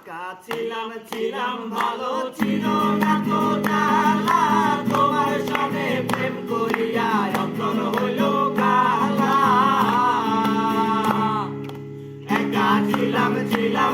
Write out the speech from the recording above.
একা ছিলাম ছিলাম ভালো ছিল না তো জ্বালা, তোমার সঙ্গে প্রেম করিয়া অন্তর হইল কালা। একা ছিলাম ছিলাম